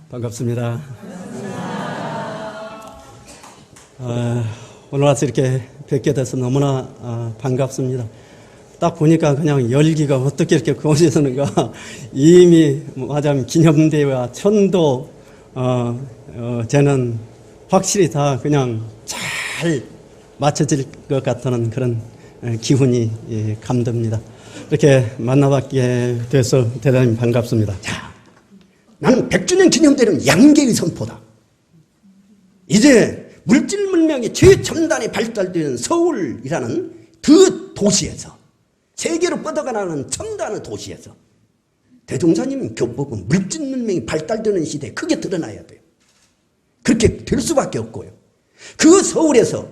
반갑습니다. 오늘 와서 이렇게 뵙게 돼서 너무나 반갑습니다. 딱 보니까 그냥 열기가 어떻게 이렇게 거워지는가. 이미 하자면 기념대회와 천도 쟤는 확실히 다 그냥 잘 맞춰질 것 같다는 그런 기분이 감돕니다. 이렇게 만나뵙게 돼서 대단히 반갑습니다. 자, 나는 100주년 기념대회는 양계의 선포다. 이제 물질 문명의 최첨단에 발달되는 서울이라는 그 도시에서, 세계로 뻗어가는 첨단의 도시에서 대종사님 교법은 물질 문명이 발달되는 시대에 크게 드러나야 돼요. 그렇게 될 수밖에 없고요. 그 서울에서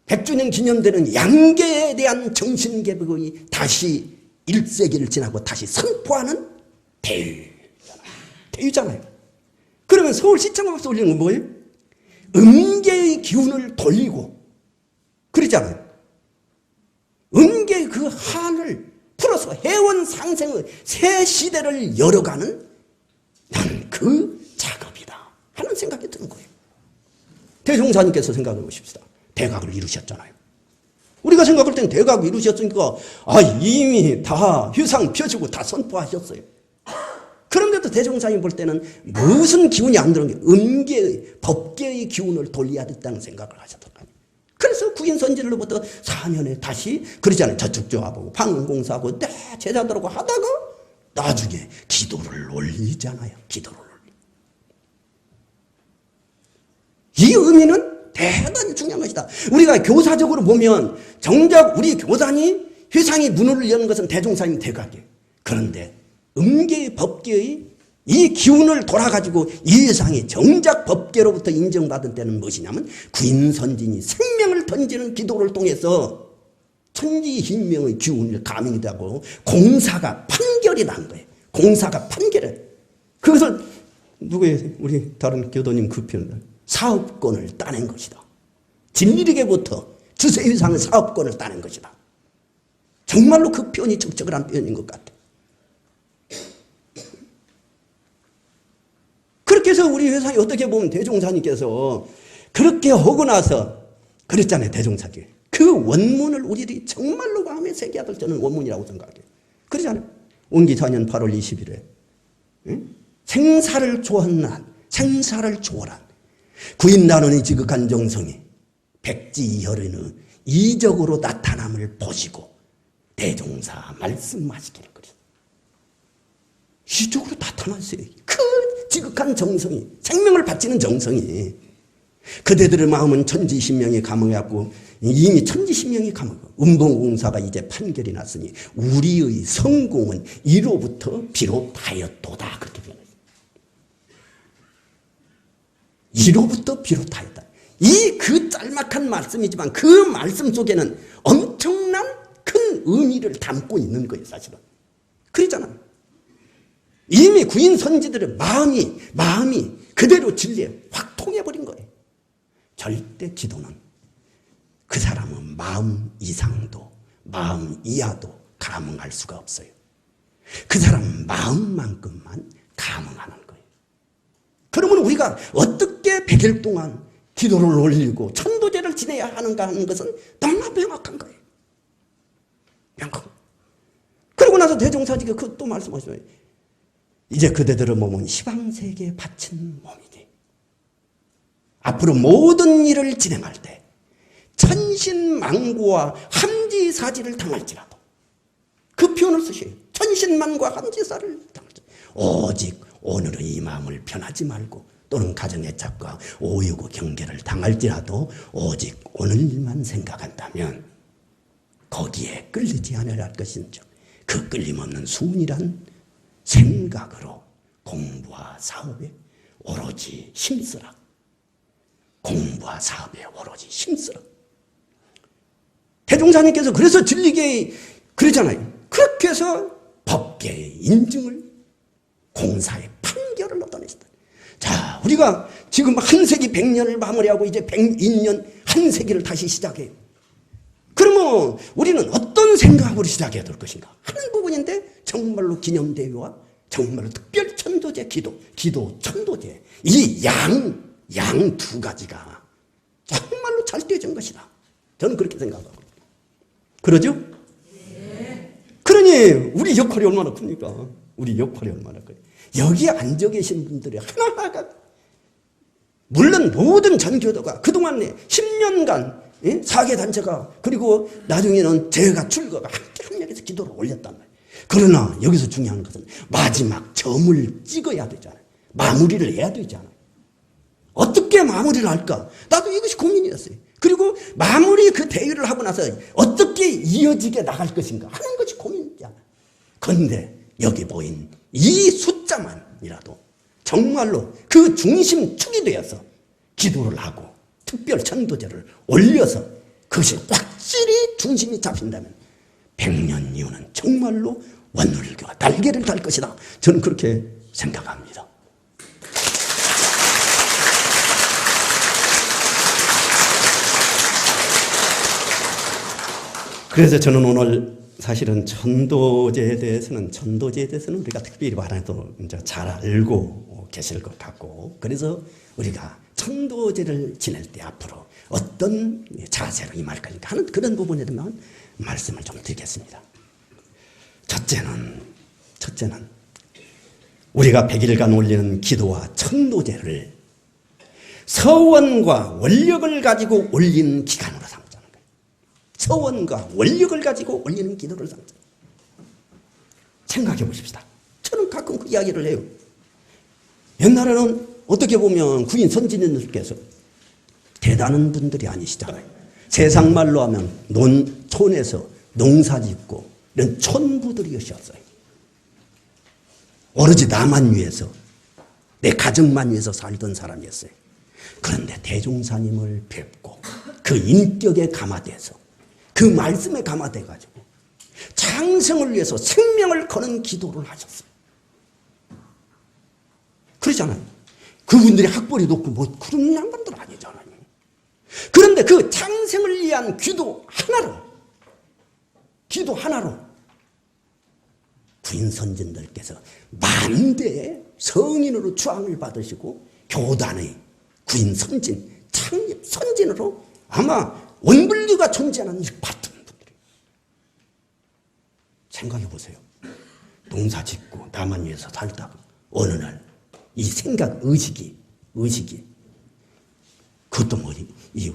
100주년 기념되는 양계에 대한 정신개혁이 다시 1세기를 지나고 다시 선포하는 대유잖아요. 그러면 서울시청에서 올리는 건 뭐예요? 음계의 기운을 돌리고, 그러잖아요. 음계의 그 한을 풀어서 해원 상생의 새 시대를 열어가는 난 그 작업이다 하는 생각이 드는 거예요. 대종사님께서 생각해 보십시다. 대각을 이루셨잖아요. 우리가 생각할 때는 대각을 이루셨으니까 이미 다 휴상 펴주고 다 선포하셨어요. 그런데도 대종사님 볼 때는 무슨 기운이 안 들어온 게 음계의, 법계의 기운을 돌려야 됐다는 생각을 하셨더라고요. 그래서 구인선질로부터 4년에 다시 그러잖아요. 저축 조합하고 방공사하고 제자들하고 하다가 나중에 기도를 올리잖아요. 기도를 올리. 이 의미는 대단히 중요한 것이다. 우리가 교사적으로 보면 정작 우리 교단이 회상의 문을 여는 것은 대종사님 대각이에요. 그런데 음계의 법계의 이 기운을 돌아가지고 이 회상이 정작 법계로부터 인정받은 때는 무엇이냐면 구인선진이 생명을 던지는 기도를 통해서 천지hin명의 기운을 감행이 되고 공사가 판결이 난 거예요. 공사가 판결을. 그것을 누구예요? 우리 다른 교도님 그 표현을 사업권을 따낸 것이다. 진리에게부터 주세위상의 사업권을 따낸 것이다. 정말로 그 표현이 적절한 표현인 것 같아요. 그렇게 해서 우리 회사에 어떻게 보면 대종사님께서 그렇게 하고 나서 그랬잖아요. 대종사님. 그 원문을 우리들이 정말로 마음에 새겨야 될 저는 원문이라고 생각해요. 그러잖아요. 원기 4년 8월 20일에 생사를 초월한 생사를 초월한 구인단원의 지극한 정성이 백지혈의 이적으로 나타남을 보시고 대종사 말씀하시기를 그래요. 이적으로 나타났어요. 그 지극한 정성이, 생명을 바치는 정성이 그대들의 마음은 천지신명이 감흥해갖고 이미 천지신명이 감흥하고 음봉공사가 이제 판결이 났으니 우리의 성공은 이로부터 비롯하였도다. 그렇게 표현했어요. 이로부터 비롯하였다. 이 그 짤막한 말씀이지만 그 말씀 속에는 엄청난 큰 의미를 담고 있는 거예요. 사실은. 그러잖아요. 이미 구인선지들의 마음이 그대로 진리에 확 통해버린 거예요. 절대 기도는 그 사람은 마음 이상도 마음 이하도 감흥할 수가 없어요. 그 사람은 마음만큼만 감흥하는 거예요. 그러면 우리가 어떻게 100일 동안 기도를 올리고 천도제를 지내야 하는가 하는 것은 너무나 명확한 거예요. 명확. 그러고 나서 대종사지가 그 또 말씀하시죠. 이제 그대들의 몸은 시방세계에 바친 몸이니 앞으로 모든 일을 진행할 때 천신만고와 함지사지를 당할지라도 그 표현을 쓰셔요. 천신만고와 함지사를 당할지라도 오직 오늘의 이 마음을 편하지 말고 또는 가정의 착과 오유고 경계를 당할지라도 오직 오늘 일만 생각한다면 거기에 끌리지 않으려 할 것인즉 그 끌림없는 수운이란 생각으로 공부와 사업에 오로지 힘쓰라. 공부와 사업에 오로지 힘쓰라. 대종사님께서 그래서 진리계에 그러잖아요. 그렇게 해서 법계의 인증을 공사의 판결을 얻어냈다. 자, 우리가 지금 한 세기 100년을 마무리하고 이제 102년 한 세기를 다시 시작해요. 그러면 우리는 어떤 생각으로 시작해야 될 것인가 하는 부분인데 정말로 기념대회와 정말로 특별 천도 천도제, 기도, 천도제. 이 양 두 가지가 정말로 잘 떼진 것이다. 저는 그렇게 생각하고. 그러죠? 그러니 우리 역할이 얼마나 큽니까? 우리 역할이 얼마나 커요. 여기에 앉아 계신 분들이 하나하나가, 물론 모든 전교도가 그동안 10년간 사계단체가, 그리고 나중에는 제가 출거가 함께 합력해서 기도를 올렸단 말이에요. 그러나 여기서 중요한 것은 마지막 점을 찍어야 되잖아요. 마무리를 해야 되잖아요. 어떻게 마무리를 할까? 나도 이것이 고민이었어요. 그리고 마무리 그 대회를 하고 나서 어떻게 이어지게 나갈 것인가 하는 것이 고민이잖아요. 그런데 여기 보인 이 숫자만이라도 정말로 그 중심축이 되어서 기도를 하고 특별 천도제를 올려서 그것이 확실히 중심이 잡힌다면 100년 이후는 정말로 원불교가 날개를 달 것이다. 저는 그렇게 생각합니다. 그래서 저는 오늘 사실은 천도제에 대해서는 우리가 특별히 말해도 이제 잘 알고 계실 것 같고, 그래서 우리가 천도제를 지낼 때 앞으로 어떤 자세로 임할 것인가 하는 그런 부분에 대한 말씀을 좀 드리겠습니다. 첫째는 우리가 100일간 올리는 기도와 천도제를 서원과 원력을 가지고 올린 기간으로 삼자는 거예요. 서원과 원력을 가지고 올리는 기도를 삼자. 생각해 보십시다. 저는 가끔 그 이야기를 해요. 옛날에는 어떻게 보면 구인 선진들께서 대단한 분들이 아니시잖아요. 세상 말로 하면 촌에서 농사 짓고 이런 촌부들이셨어요. 오로지 나만 위해서, 내 가정만 위해서 살던 사람이었어요. 그런데 대종사님을 뵙고 그 인격에 감화돼서 그 말씀에 감화돼가지고 장성을 위해서 생명을 거는 기도를 하셨어요. 그러잖아요. 그분들이 학벌이 높고 뭐 그런 양반들 아니잖아요. 그런데 그 장생을 위한 기도 하나로 구인 선진들께서 만대의 성인으로 추앙을 받으시고 교단의 구인 선진, 창립 선진으로 아마 원불교가 존재하는 일 같은 분들이. 생각해 보세요. 농사 짓고 나만 위해서 살다가 어느 날 이 생각, 의식이 그것도 이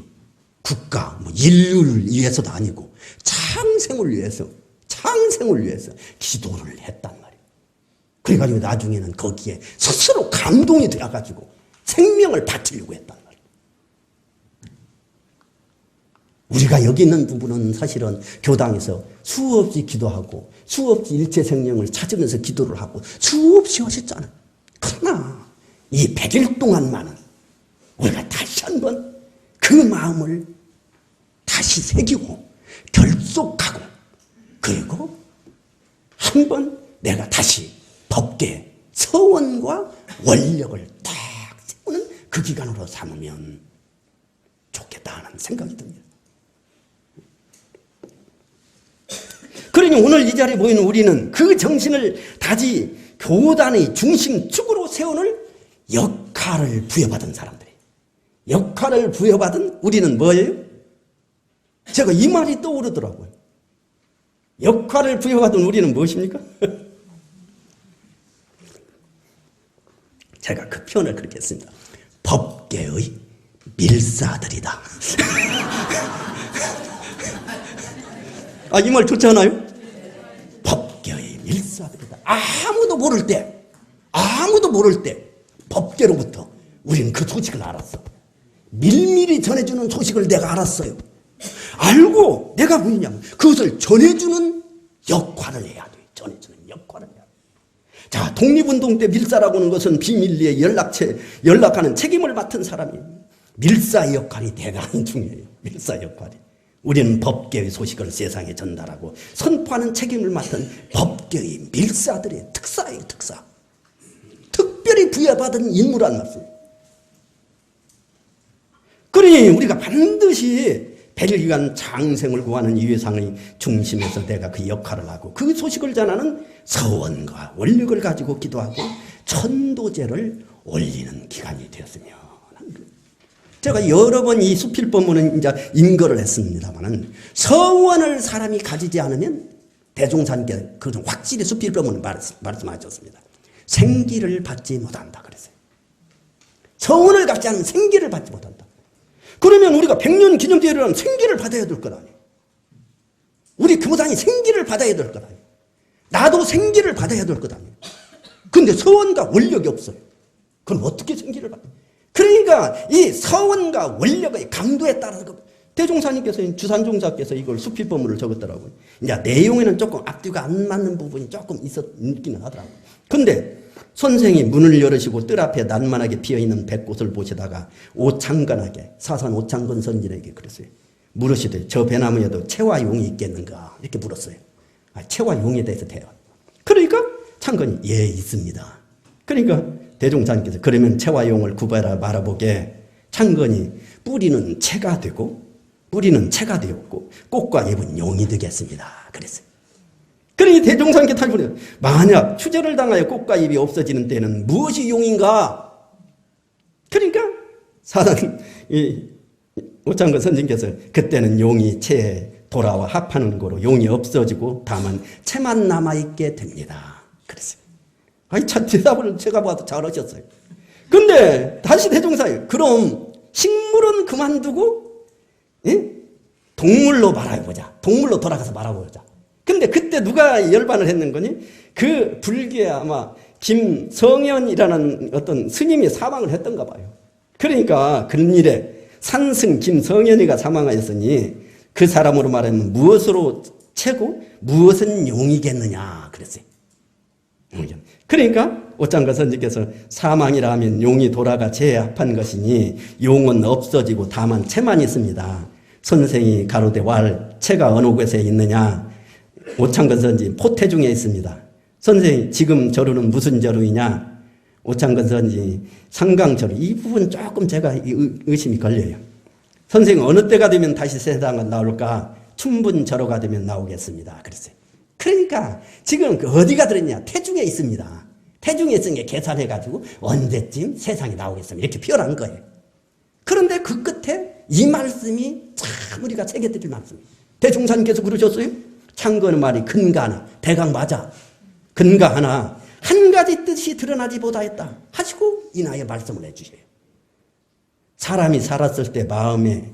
국가, 인류를 위해서도 아니고 창생을 위해서 기도를 했단 말이에요. 그래가지고 나중에는 거기에 스스로 감동이 되어가지고 생명을 바치려고 했단 말이에요. 우리가 여기 있는 부분은 사실은 교당에서 수없이 기도하고 수없이 일체 생명을 찾으면서 기도를 하고 수없이 하셨잖아요. 그러나 이 100일 동안만은 우리가 다시 한번 그 마음을 다시 새기고 결속하고, 그리고 한번 내가 다시 법계 서원과 원력을 딱 세우는 그 기간으로 삼으면 좋겠다 하는 생각이 듭니다. 그러니 오늘 이 자리에 모이는 우리는 그 정신을 다시 교단의 중심축으로 세우는 역할을 부여받은 사람들이에요. 역할을 부여받은 우리는 뭐예요? 제가 이 말이 떠오르더라고요. 역할을 부여받은 우리는 무엇입니까? 제가 그 표현을 그렇게 했습니다. 법계의 밀사들이다. 이 말 좋지 않아요? 법계의 밀사들이다. 아무도 모를 때 법계로부터 우리는 그 소식을 알았어. 밀밀히 전해주는 소식을 내가 알았어요. 알고 내가 뭐냐면 그것을 전해주는 역할을 해야 돼. 전해주는 역할을 해야 돼. 자, 독립운동 때 밀사라고 하는 것은 비밀리에 연락하는 책임을 맡은 사람이에요. 밀사의 역할이 대단히 중요해요. 밀사 역할이. 우리는 법계의 소식을 세상에 전달하고 선포하는 책임을 맡은 법계의 밀사들의 특사예요. 특사. 특별히 부여받은 임무란 말씀이에요. 그러니 우리가 반드시 100일간 장생을 구하는 이 회상의 중심에서 내가 그 역할을 하고 그 소식을 전하는 서원과 원력을 가지고 기도하고 천도제를 올리는 기간이 되었으면 하는 거예요. 제가 여러 번 이 수필법문은 이제 인거를 했습니다만은 서원을 사람이 가지지 않으면 대종사님께 그것은 확실히 수필법문을 말씀하셨습니다. 생기를 받지 못한다 그랬어요. 서원을 갖지 않으면 생기를 받지 못한다. 그러면 우리가 100년 기념대회라는 생기를 받아야 될 것 아니에요. 우리 교단이 생기를 받아야 될 것 아니에요. 나도 생기를 받아야 될 것 아니에요. 근데 서원과 원력이 없어요. 그럼 어떻게 생기를 받아요? 그러니까 이 서원과 원력의 강도에 따라서 대종사님께서 주산종사께서 이걸 수필법문을 적었더라고요. 이제 내용에는 조금 앞뒤가 안 맞는 부분이 조금 있기는 하더라고요. 근데 선생이 문을 열으시고 뜰 앞에 난만하게 피어있는 백꽃을 보시다가 오창건하게 사산 오창건 선진에게 그랬어요. 물으시되 저 배나무에도 채와 용이 있겠는가 이렇게 물었어요. 채와 용에 대해서 대화. 그러니까 창건이 예 있습니다. 그러니까 대종사님께서 그러면 채와 용을 구별하라 말아보게. 창건이 뿌리는 채가 되었고 꽃과 잎은 용이 되겠습니다. 그랬어요. 그러니 대종사님께 탈부려 만약 추절을 당하여 꽃과 잎이 없어지는 때는 무엇이 용인가? 그러니까 사단 오창건 선생님께서 그때는 용이 채에 돌아와 합하는 거로 용이 없어지고 다만 채만 남아있게 됩니다. 그랬어요. 아니 참 대답을 제가 봐도 잘하셨어요. 근데 다시 대종사님 그럼 식물은 그만두고 동물로 말아보자. 동물로 돌아가서 말아보자. 근데 그때 누가 열반을 했는 거니? 그 불교에 아마 김성현이라는 어떤 스님이 사망을 했던가 봐요. 그러니까 근일에 산승 김성현이가 사망하였으니 그 사람으로 말하면 무엇으로 채고 무엇은 용이겠느냐 그랬어요. 그러니까 오창건 선생님께서 사망이라 하면 용이 돌아가 채에 합한 것이니 용은 없어지고 다만 채만 있습니다. 선생이 가로되 왈 채가 어느 곳에 있느냐? 오창건 선지 포태중에 있습니다. 선생님 지금 저루는 무슨 저루이냐? 오창건 선지 상강저루. 이 부분 조금 제가 의심이 걸려요. 선생님 어느 때가 되면 다시 세상은 나올까? 춘분저루가 되면 나오겠습니다. 그랬어요. 그러니까 지금 어디가 들었냐? 태중에 있습니다. 태중에 있으니까 계산해가지고 언제쯤 세상에 나오겠습니다. 이렇게 표현한 거예요. 그런데 그 끝에 이 말씀이 참 우리가 새겨드릴 말씀이에요. 대종사님께서 그러셨어요. 창건의 말이 근가하나 대강 맞아. 근가하나 한 가지 뜻이 드러나지 못하였다 하시고 이나의 말씀을 해주셔요. 사람이 살았을 때 마음에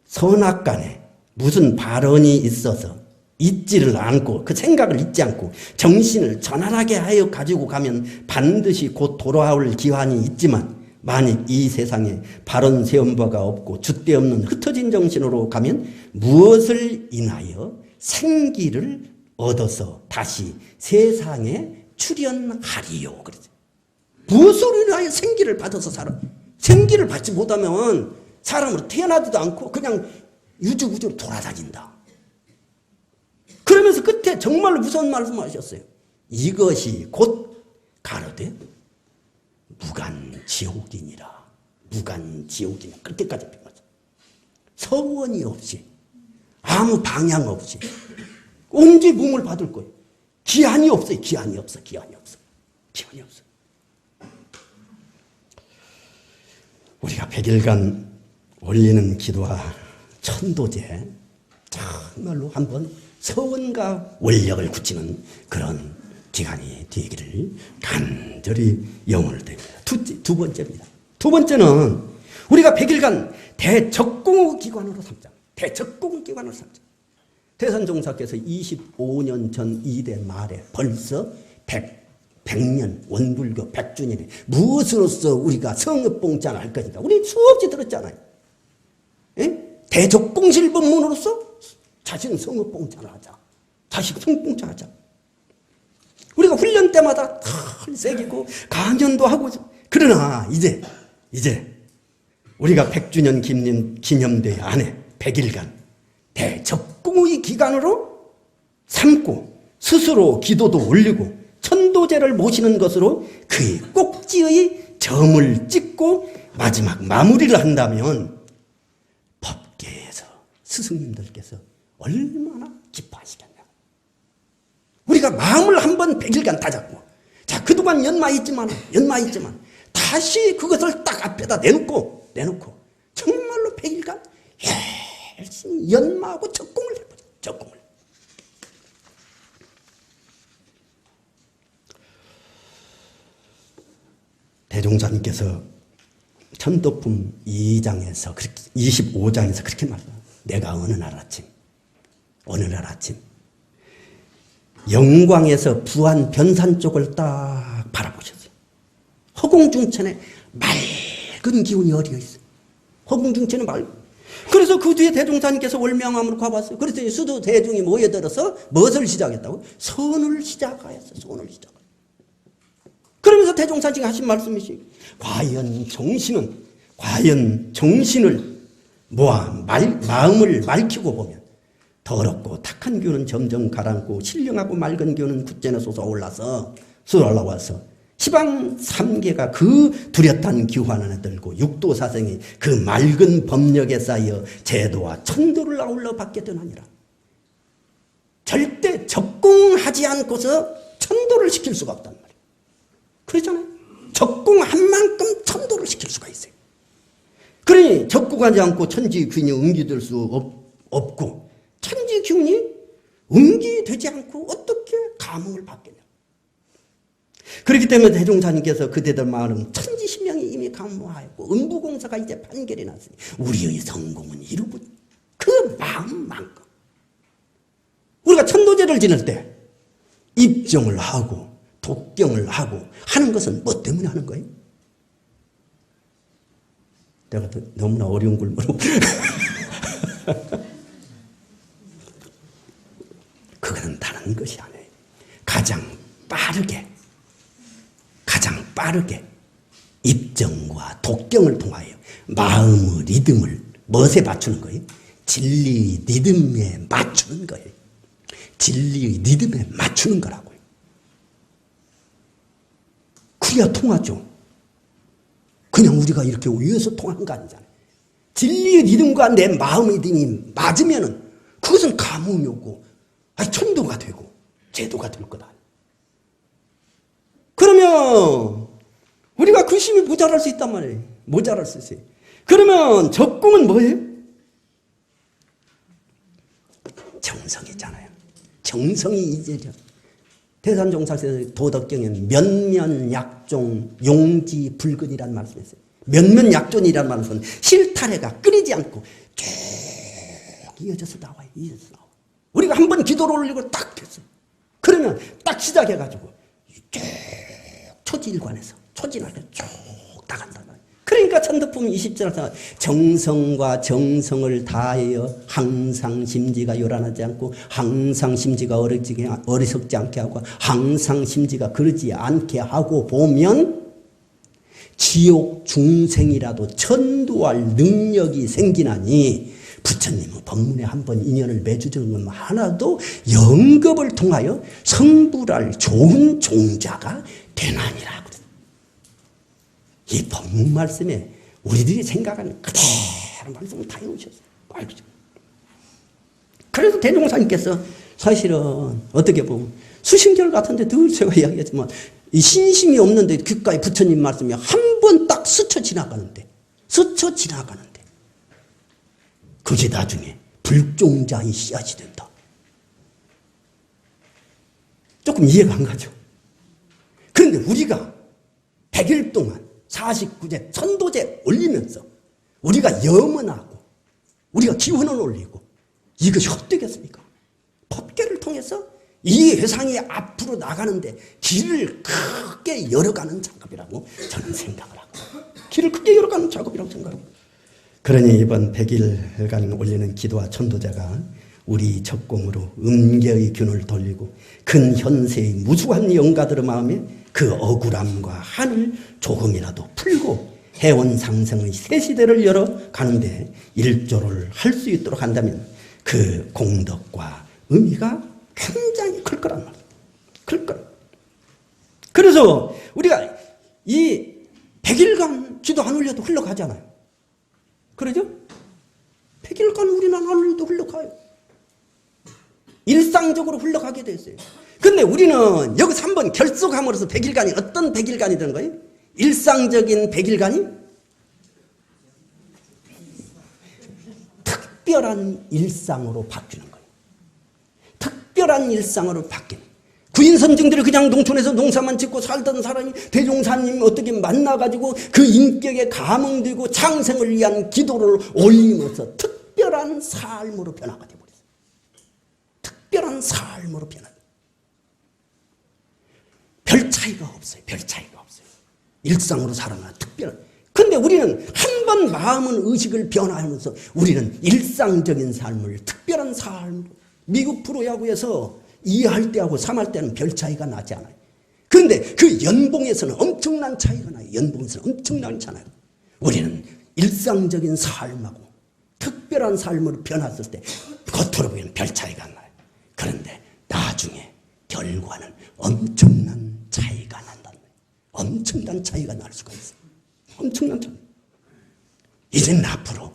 선악간에 무슨 발언이 있어서 잊지를 않고 그 생각을 잊지 않고 정신을 전환하게 하여 가지고 가면 반드시 곧 돌아올 기한이 있지만 만일 이 세상에 바른 세움바가 없고 줏대 없는 흩어진 정신으로 가면 무엇을 인하여 생기를 얻어서 다시 세상에 출현하리요. 그러죠. 무엇을 인하여 생기를 받아서 살아? 생기를 받지 못하면 사람으로 태어나지도 않고 그냥 유주구주로 돌아다닌다. 그러면서 끝에 정말로 무서운 말씀하셨어요. 이것이 곧 가로되 무간지옥이니라. 무간지옥이니라. 그렇게까지 표현하죠. 서원이 없이 아무 방향 없이 언제 몸을 받을 거예요. 기한이 없어요. 기한이 없어. 우리가 100일간 올리는 기도와 천도제 정말로 한번 서원과 원력을 굳히는 그런 기간이 되기를 간절히 영혼을 드립니다. 두 번째입니다. 두 번째는 우리가 100일간 대적공의 기관으로 삼자. 대적공의 기관으로 삼자. 대산종사께서 25년 전 이대 말에 벌써 100년 원불교 100주년에 무엇으로서 우리가 성읍봉자를 할 것인가. 우리 수없이 들었잖아요. 대적공실법문으로서 자신 성읍봉자를 하자. 자식 성봉자 하자. 우리가 훈련 때마다 털 새기고 강연도 하고. 그러나 이제 우리가 100주년 기념대회 안에 100일간 대적공의 기간으로 삼고 스스로 기도도 올리고 천도제를 모시는 것으로 그의 꼭지의 점을 찍고 마지막 마무리를 한다면 법계에서 스승님들께서 얼마나 기뻐하시겠냐. 우리가 마음을 한번 100일간 다잡고 자 그동안 연마했지만 다시 그것을 딱 앞에다 내놓고 정말로 100일간 열심히 연마하고 적공을 해보자. 적공을. 대종사님께서 천도품 2장에서 25장에서 그렇게 말해요. 내가 어느 날 아침 영광에서 부안 변산 쪽을 딱 바라보셨어요. 허공중천에 맑은 기운이 어디에 있어요. 허공중천에 그래서 그 뒤에 대종사님께서 월명암으로 가봤어요. 그래서 수도 대중이 모여들어서 무엇을 시작했다고? 선을 시작하였어요. 선을 시작. 그러면서 대종사님이 하신 말씀이시 과연 정신을 모아 마음을 맑히고 보면 더럽고 탁한 기운은 점점 가라앉고 신령하고 맑은 기운은 굳전에 솟아올라서 시방 3계가 그 뚜렷한 기환 안에 들고 육도사생이 그 맑은 법력에 쌓여 제도와 천도를 아울러 받게 되느니라. 절대 적공하지 않고서 천도를 시킬 수가 없단 말이에요. 그렇잖아요. 적공한 만큼 천도를 시킬 수가 있어요. 그러니 적공하지 않고 천지기운이 응기될 수 없고 천지기운이 응기되지 않고 어떻게 감흥을 받겠냐. 그렇기 때문에 대종사님께서 그대들 마을은 천지신명이 이미 감모하였고 음부공사가 이제 판결이 났으니 우리의 성공은 이루고 그 마음만큼 우리가 천도제를 지낼 때 입정을 하고 독경을 하고 하는 것은 뭐 때문에 하는 거예요? 내가 너무나 어려운 걸 물어. 그거는 다른 것이 아니에요. 가장 빠르게 입정과 독경을 통하여 마음의 리듬을 무엇에 맞추는 거예요? 진리의 리듬에 맞추는 거예요. 진리의 리듬에 맞추는 거라고요. 그래야 통하죠. 그냥 우리가 이렇게 위해서 통하는 거 아니잖아요. 진리의 리듬과 내 마음의 리듬이 맞으면은 그것은 감흥이 오고 천도가 되고 제도가 될 거다. 그러면 우리가 근심이 모자랄 수 있단 말이에요. 모자랄 수 있어요. 그러면 적공은 뭐예요? 정성이잖아요. 정성이 이제죠. 대산종사에서 도덕경에는 면면약종 용지불근이라는 말씀이 있어요. 면면약종이라는 말씀은 실타래가 끊이지 않고 쭉 이어져서 나와요. 우리가 한번 기도를 올리고 딱 됐어요. 그러면 딱 시작해가지고 쭉 초지일관에서 초진하게 쭉 나간단 말이에요. 그러니까 천도품 20절에서 정성과 정성을 다하여 항상 심지가 요란하지 않고 항상 심지가 어리석지 않게 하고 항상 심지가 그러지 않게 하고 보면 지옥 중생이라도 천도할 능력이 생기나니 부처님은 법문에 한번 인연을 맺어주는 건 하나도 영겁을 통하여 성불할 좋은 종자가 되나니라. 이 법문 말씀에 우리들이 생각하는 그대로 말씀을 다 해오셨어요. 알죠? 그래서 대종사님께서 사실은 어떻게 보면 수신결 같은데 늘 제가 이야기했지만 이 신심이 없는데 귓가에 부처님 말씀이 한 번 딱 스쳐 지나가는데 그게 나중에 불종자의 씨앗이 된다. 조금 이해가 안 가죠? 그런데 우리가 100일 동안 49제 천도제 올리면서 우리가 염원하고 우리가 기원을 올리고 이것이 헛되겠습니까? 법계를 통해서 이 회상이 앞으로 나가는데 길을 크게 열어가는 작업이라고 저는 생각을 하고 길을 크게 열어가는 작업이라고 생각하고 그러니 이번 100일간 올리는 기도와 천도제가 우리 적공으로 음계의 균을 돌리고 큰 현세의 무수한 영가들의 마음에 그 억울함과 한을 조금이라도 풀고 해원 상승의 새 시대를 열어가는데 일조를 할 수 있도록 한다면 그 공덕과 의미가 굉장히 클 거란 말이에요. 클 거예요. 그래서 우리가 이 100일간 기도 안 올려도 흘러가잖아요. 그러죠? 100일간 우리는 안 올려도 흘러가요. 일상적으로 흘러가게 됐어요. 근데 우리는 여기서 한번 결속함으로써 백일간이 어떤 백일간이 되는 거예요? 일상적인 백일간이 특별한 일상으로 바뀌는 거예요. 특별한 일상으로 바뀌는. 구인선증들이 그냥 농촌에서 농사만 짓고 살던 사람이 대종사님 어떻게 만나가지고 그 인격에 감흥되고 창생을 위한 기도를 올리면서 특별한 삶으로 변화가 되어버렸어요. 특별한 삶으로 변화가. 별 차이가 없어요. 별 차이가 없어요. 일상으로 살아가는 특별한. 근데 우리는 한 번 마음은 의식을 변화하면서 우리는 일상적인 삶을 특별한 삶. 미국 프로야구에서 2할 때하고 3할 때는 별 차이가 나지 않아요. 그런데 그 연봉에서는 엄청난 차이가 나요. 연봉에서는 엄청난 차이가 나요. 우리는 일상적인 삶하고 특별한 삶으로 변했을 때 겉으로 보이는 별 차이가 안 나요. 그런데 나중에 결과는 엄청난 차이가 난다는 거예요. 엄청난 차이가 날 수가 있어요. 엄청난 차이. 이제는 앞으로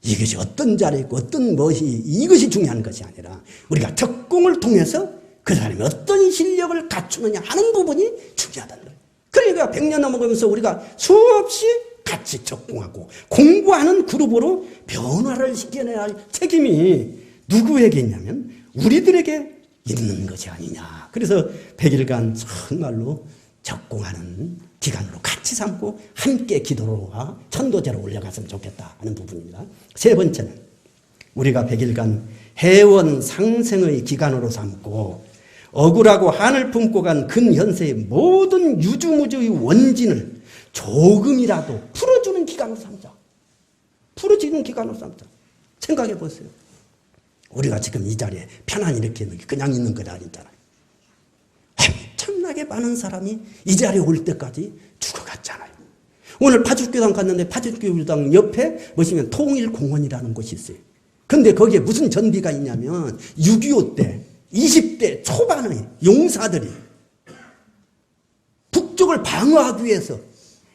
이것이 어떤 자리에 있고 어떤 것이 이것이 중요한 것이 아니라 우리가 적공을 통해서 그 사람이 어떤 실력을 갖추느냐 하는 부분이 중요하다는 거예요. 그러니까 100년 넘어가면서 우리가 수없이 같이 적공하고 공부하는 그룹으로 변화를 시켜내야 할 책임이 누구에게 있냐면 우리들에게 있는 것이 아니냐. 그래서 100일간 정말로 적공하는 기간으로 같이 삼고 함께 기도로와 천도제로 올라갔으면 좋겠다 하는 부분입니다. 세 번째는 우리가 100일간 해원 상생의 기간으로 삼고 억울하고 한을 품고 간 근현세의 모든 유주무주의 원진을 조금이라도 풀어주는 기간으로 삼자. 풀어주는 기간으로 삼자. 생각해 보세요. 우리가 지금 이 자리에 편안히 이렇게 있는 게 그냥 있는 것 아니잖아요. 엄청나게 많은 사람이 이 자리에 올 때까지 죽어갔잖아요. 오늘 파주교당 갔는데 파주교당 옆에 보시면 통일공원이라는 곳이 있어요. 근데 거기에 무슨 전비가 있냐면 6.25 때 20대 초반의 용사들이 북쪽을 방어하기 위해서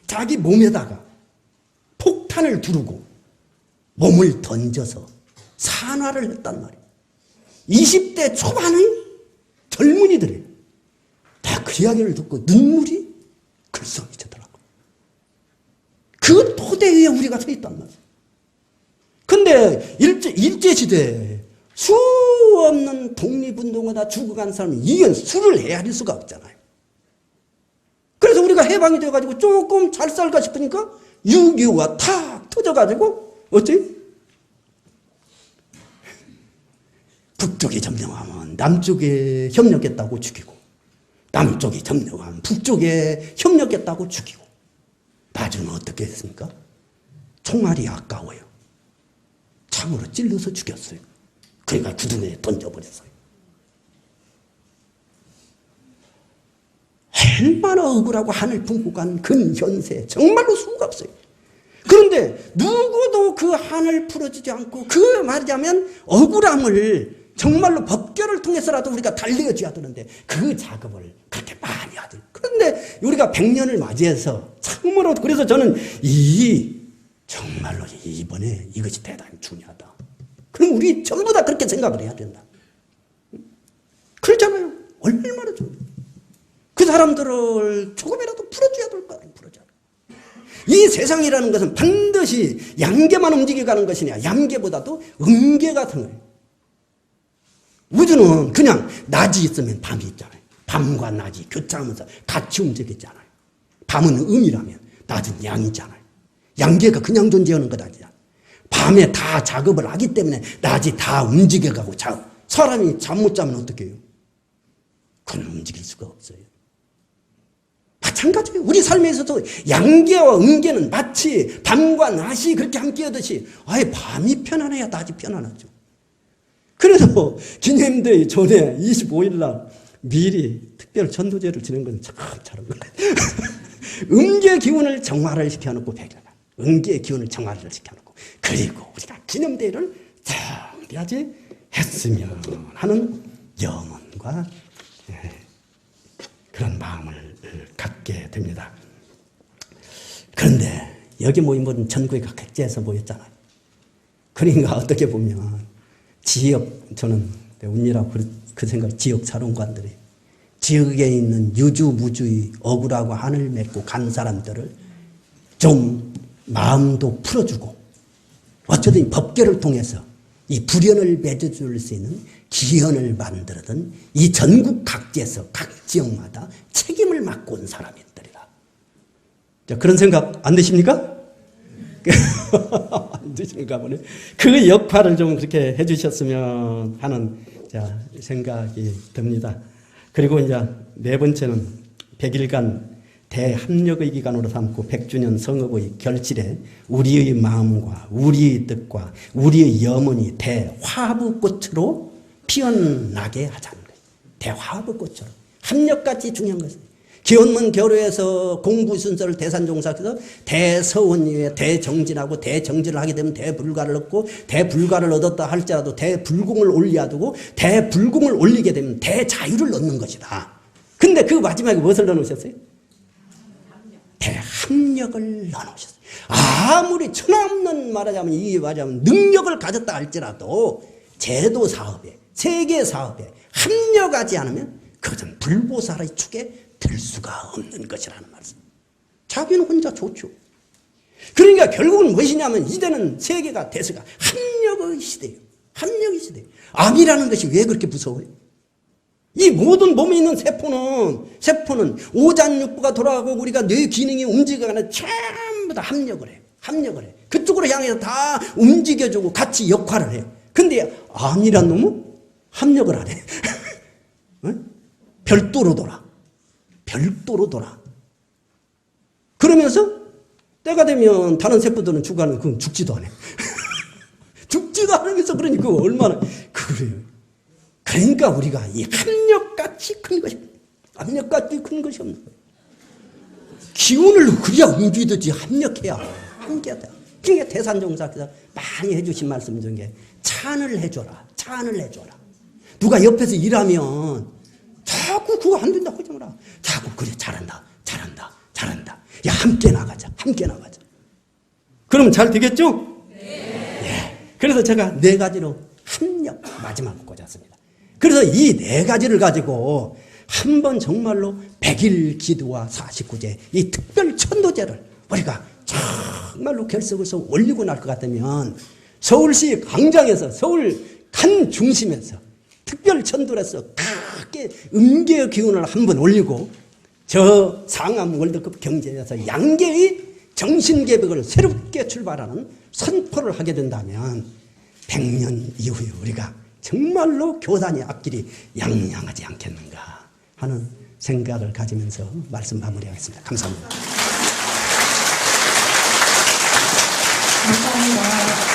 자기 몸에다가 폭탄을 두르고 몸을 던져서 산화를 했단 말이에요. 20대 초반의 젊은이들이 다 그 이야기를 듣고 눈물이 글썽이더라고요. 그 토대 위에 우리가 서 있단 말이에요. 근데 일제시대에 수 없는 독립운동하다 죽어간 사람이 이건 술을 헤아릴 수가 없잖아요. 그래서 우리가 해방이 돼가지고 조금 잘 살까 싶으니까 6.25가 탁 터져가지고 어찌? 북쪽이 점령하면 남쪽에 협력했다고 죽이고 남쪽이 점령하면 북쪽에 협력했다고 죽이고 나중에 어떻게 했습니까? 총알이 아까워요. 창으로 찔러서 죽였어요. 그러니까 구dun에 던져버렸어요. 얼마나 억울하고 한을 품고 간 근현세 정말로 수가 없어요. 그런데 누구도 그 한을 풀어주지 않고 그 말하자면 억울함을 정말로 법결을 통해서라도 우리가 달래줘야 되는데 그 작업을 그렇게 많이 하죠. 그런데 우리가 100년을 맞이해서 참으로 그래서 저는 정말로 이번에 이것이 대단히 중요하다. 그럼 우리 전부 다 그렇게 생각을 해야 된다. 그렇잖아요. 얼마나 좋아요. 그 사람들을 조금이라도 풀어줘야 될 거 아니에요. 풀어줘야 돼. 이 세상이라는 것은 반드시 양계만 움직여가는 것이 아니라 양계보다도 음계가 등을. 우주는 그냥 낮이 있으면 밤이 있잖아요. 밤과 낮이 교차하면서 같이 움직이잖아요. 밤은 음이라면 낮은 양이잖아요. 양계가 그냥 존재하는 것 아니잖아요. 밤에 다 작업을 하기 때문에 낮이 다 움직여가고 사람이 잠 못 자면 어떻게 해요? 그건 움직일 수가 없어요. 마찬가지예요. 우리 삶에 있어서 양계와 음계는 마치 밤과 낮이 그렇게 함께 하듯이 아예 밤이 편안해야 낮이 편안하죠. 그래서 기념대회 전에 25일 날 미리 특별 전도제를 지낸 건 참 잘한 거예요. 음계 기운을 정화를 시켜놓고 100일간 음계 기운을 정화를 시켜놓고 그리고 우리가 기념대회를 성대하지 했으면 하는 염원과 그런 마음을 갖게 됩니다. 그런데 여기 모인 분은 전국의 각 각지에서 모였잖아요. 그러니까 어떻게 보면 지역, 저는 운이라고 그 생각, 지역 사령관들이 지역에 있는 유주무주의 억울하고 하늘 맺고 간 사람들을 좀 마음도 풀어주고 어쩌든 법계를 통해서 이 불연을 맺어줄 수 있는 기현을 만들어든 이 전국 각지에서 각 지역마다 책임을 맡고 온 사람들이다. 자, 그런 생각 안 드십니까? 안 드시는가 보네. 그 역할을 좀 그렇게 해주셨으면 하는 생각이 듭니다. 그리고 이제 네 번째는 100일간 대합력의 기간으로 삼고 100주년 성업의 결실에 우리의 마음과 우리의 뜻과 우리의 염원이 대화합꽃으로 피어나게 하자는 거예요. 대화합꽃으로. 합력같이 중요한 것입니다. 기원문 교로에서 공부 순서를 대산종사해서 대서원위에 대정진하고 대정진을 하게 되면 대불가를 얻고 대불가를 얻었다 할지라도 대불공을 올려야 되고 대불공을 올리게 되면 대자유를 얻는 것이다. 근데 그 마지막에 무엇을 넣어놓으셨어요? 대합력을 넣어놓으셨어요. 아무리 천하없는 말하자면 이게 말하자면 능력을 가졌다 할지라도 제도 사업에 세계 사업에 합력하지 않으면 그것은 불보살의 축에 들 수가 없는 것이라는 말씀. 자기는 혼자 좋죠. 그러니까 결국은 무엇이냐면 이제는 세계가 대세가 합력의 시대예요. 합력의 시대예요. 암이라는 것이 왜 그렇게 무서워요? 이 모든 몸에 있는 세포는 오장육부가 돌아가고 우리가 뇌 기능이 움직여가는 전부 다 합력을 해요. 합력을 해요. 그쪽으로 향해서 다 움직여주고 같이 역할을 해요. 근데 암이란 놈은 합력을 안 해. 별도로 돌아. 별도로 돌아. 그러면서 때가 되면 다른 세포들은 죽어가는 그건 죽지도 않아. 죽지도 않으면서 그러니 그거 얼마나 그래요. 그러니까 우리가 이 합력같이 큰 것이 합력같이 큰 것이 없는 거예요. 기운을 그래야 움직이듯이 합력해야 함께하다. 그러니까 대산종사께서 많이 해주신 말씀 중에 찬을 해줘라. 찬을 해줘라. 누가 옆에서 일하면 자꾸 그거 안 된다 하지 마라. 자꾸 그래 잘한다. 야 함께 나가자. 그러면 잘 되겠죠? 네. 예. 그래서 제가 네 가지로 합력 마지막으로 꽂았습니다. 그래서 이 네 가지를 가지고 한번 정말로 100일 기도와 49제 이 특별 천도제를 우리가 정말로 결석해서 올리고 날 것 같으면 서울시 광장에서 서울 간 중심에서 특별 천도에서 크게 음계의 기운을 한번 올리고 저 상암 월드컵 경기에서 양계의 정신개벽을 새롭게 출발하는 선포를 하게 된다면 100년 이후에 우리가 정말로 교단의 앞길이 양양하지 않겠는가 하는 생각을 가지면서 말씀 마무리하겠습니다. 감사합니다. 감사합니다.